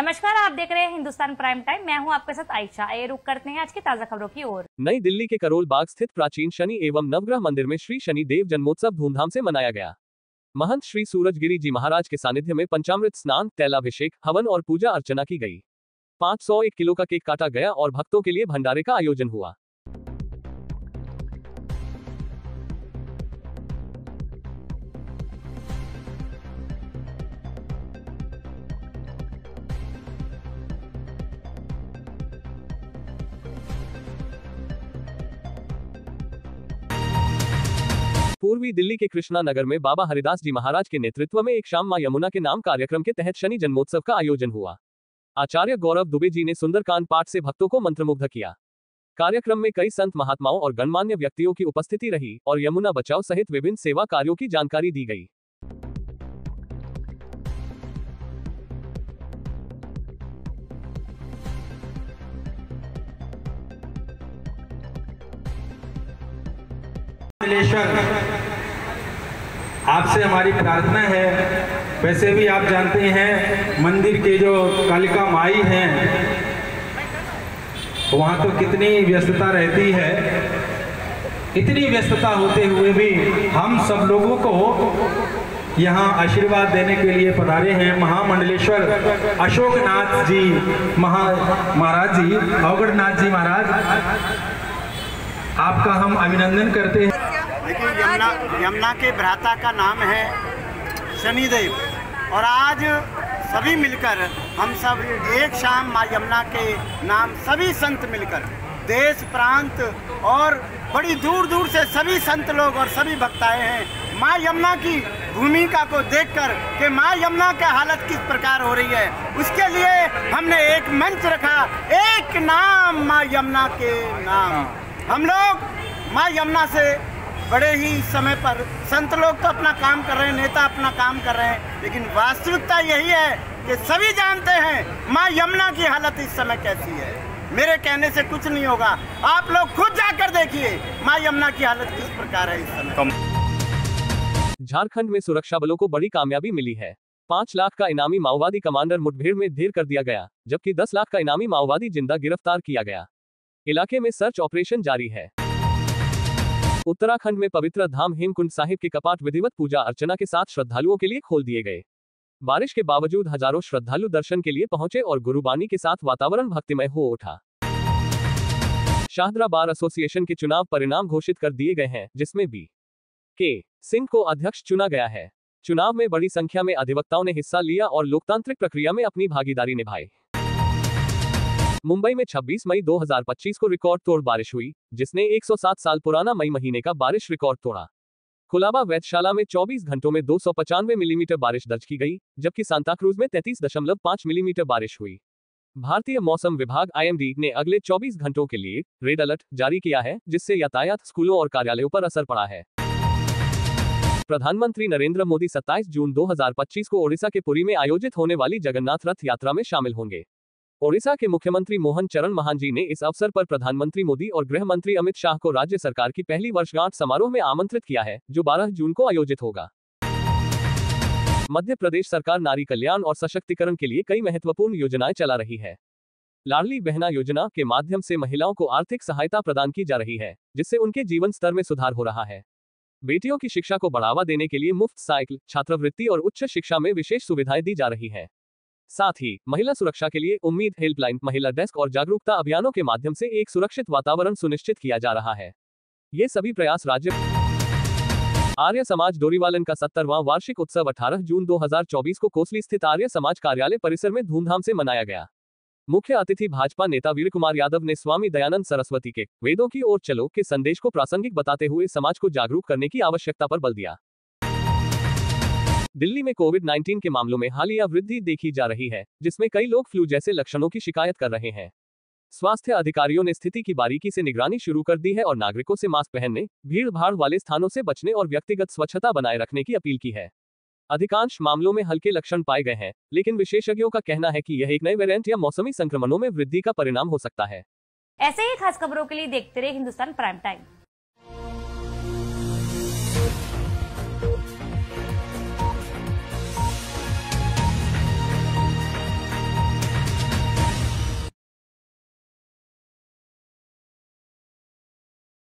नमस्कार, आप देख रहे हैं हिंदुस्तान प्राइम टाइम। मैं हूं आपके साथ आयशा। आइए रुक करते हैं आज की ताजा खबरों की ओर। नई दिल्ली के करोल बाग स्थित प्राचीन शनि एवं नवग्रह मंदिर में श्री शनि देव जन्मोत्सव धूमधाम से मनाया गया। महंत श्री सूरजगिरी जी महाराज के सानिध्य में पंचामृत स्नान, तैलाभिषेक, हवन और पूजा अर्चना की गई। 501 किलो का केक काटा गया और भक्तों के लिए भंडारे का आयोजन हुआ। पूर्वी दिल्ली के कृष्णा नगर में बाबा हरिदास जी महाराज के नेतृत्व में एक शाम मां यमुना के नाम कार्यक्रम के तहत शनि जन्मोत्सव का आयोजन हुआ। आचार्य गौरव दुबे जी ने सुंदरकांड पाठ से भक्तों को मंत्रमुग्ध किया। कार्यक्रम में कई संत महात्माओं और गणमान्य व्यक्तियों की उपस्थिति रही और यमुना बचाओ सहित विभिन्न सेवा कार्यों की जानकारी दी गई। आपसे हमारी प्रार्थना है। वैसे भी आप जानते हैं मंदिर के जो कालिका माई हैं वहाँ तो कितनी व्यस्तता रहती है। इतनी व्यस्तता होते हुए भी हम सब लोगों को यहाँ आशीर्वाद देने के लिए पधारे हैं महामंडलेश्वर अशोकनाथ जी महाराज जी, अवगढ़नाथ जी महाराज, आपका हम अभिनंदन करते हैं। देखिए, यमुना के भ्राता का नाम है शनिदेव और आज सभी मिलकर हम सब एक शाम माँ यमुना के नाम सभी संत मिलकर देश प्रांत और बड़ी दूर दूर से सभी संत लोग और सभी भक्त आए हैं माँ यमुना की भूमिका को देखकर कि माँ यमुना की हालत किस प्रकार हो रही है। उसके लिए हमने एक मंच रखा, एक नाम माँ यमुना के नाम। हम लोग माँ यमुना से बड़े ही समय पर संत लोग तो अपना काम कर रहे हैं, नेता अपना काम कर रहे हैं, लेकिन वास्तविकता यही है कि सभी जानते हैं माँ यमुना की हालत इस समय कैसी है। मेरे कहने से कुछ नहीं होगा, आप लोग खुद जाकर देखिए माँ यमुना की हालत किस प्रकार है इस समय। झारखंड में सुरक्षा बलों को बड़ी कामयाबी मिली है। 5 लाख का इनामी माओवादी कमांडर मुठभेड़ में ढेर कर दिया गया, जबकि 10 लाख का इनामी माओवादी जिंदा गिरफ्तार किया गया। इलाके में सर्च ऑपरेशन जारी है। उत्तराखंड में पवित्र धाम हेमकुंड साहिब के कपाट विधिवत पूजा अर्चना के साथ श्रद्धालुओं के लिए खोल दिए गए। बारिश के बावजूद हजारों श्रद्धालु दर्शन के लिए पहुंचे और गुरुबानी के साथ वातावरण भक्तिमय हो उठा। शाहदरा बार एसोसिएशन के चुनाव परिणाम घोषित कर दिए गए हैं, जिसमें बी.के. सिंह को अध्यक्ष चुना गया है। चुनाव में बड़ी संख्या में अधिवक्ताओं ने हिस्सा लिया और लोकतांत्रिक प्रक्रिया में अपनी भागीदारी निभाई। मुंबई में 26 मई 2025 को रिकॉर्ड तोड़ बारिश हुई, जिसने 107 साल पुराना मई महीने का बारिश रिकॉर्ड तोड़ा। कुलाबा वेधशाला में 24 घंटों में 295 मिलीमीटर बारिश दर्ज की गई, जबकि सांताक्रूज में 33.5 मिलीमीटर बारिश हुई। भारतीय मौसम विभाग (IMD) ने अगले 24 घंटों के लिए रेड अलर्ट जारी किया है, जिससे यातायात, स्कूलों और कार्यालयों पर असर पड़ा है। प्रधानमंत्री नरेंद्र मोदी 27 जून 2025 को ओडिशा के पुरी में आयोजित होने वाली जगन्नाथ रथ यात्रा में शामिल होंगे। ओडिशा के मुख्यमंत्री मोहन चरण मांझी ने इस अवसर पर प्रधानमंत्री मोदी और गृह मंत्री अमित शाह को राज्य सरकार की पहली वर्षगांठ समारोह में आमंत्रित किया है, जो 12 जून को आयोजित होगा। मध्य प्रदेश सरकार नारी कल्याण और सशक्तिकरण के लिए कई महत्वपूर्ण योजनाएं चला रही है। लाडली बहना योजना के माध्यम से महिलाओं को आर्थिक सहायता प्रदान की जा रही है, जिससे उनके जीवन स्तर में सुधार हो रहा है। बेटियों की शिक्षा को बढ़ावा देने के लिए मुफ्त साइकिल, छात्रवृत्ति और उच्च शिक्षा में विशेष सुविधाएं दी जा रही है। साथ ही महिला सुरक्षा के लिए उम्मीद हेल्पलाइन, महिला डेस्क और जागरूकता अभियानों के माध्यम से एक सुरक्षित वातावरण सुनिश्चित किया जा रहा है। ये सभी प्रयास राज्य आर्य समाज डोरीवालन का 70वां वार्षिक उत्सव 18 जून 2024 को कोसली स्थित आर्य समाज कार्यालय परिसर में धूमधाम से मनाया गया। मुख्य अतिथि भाजपा नेता वीर कुमार यादव ने स्वामी दयानंद सरस्वती के वेदों की ओर चलो के संदेश को प्रासंगिक बताते हुए समाज को जागरूक करने की आवश्यकता पर बल दिया। दिल्ली में कोविड-19 के मामलों में हालिया वृद्धि देखी जा रही है, जिसमें कई लोग फ्लू जैसे लक्षणों की शिकायत कर रहे हैं। स्वास्थ्य अधिकारियों ने स्थिति की बारीकी से निगरानी शुरू कर दी है और नागरिकों से मास्क पहनने, भीड़-भाड़ वाले स्थानों से बचने और व्यक्तिगत स्वच्छता बनाए रखने की अपील की है। अधिकांश मामलों में हल्के लक्षण पाए गए हैं, लेकिन विशेषज्ञों का कहना है कि यह एक नए वेरिएंट या मौसमी संक्रमणों में वृद्धि का परिणाम हो सकता है। ऐसे ही खास खबरों के लिए देखते रहिए हिंदुस्तान प्राइम टाइम।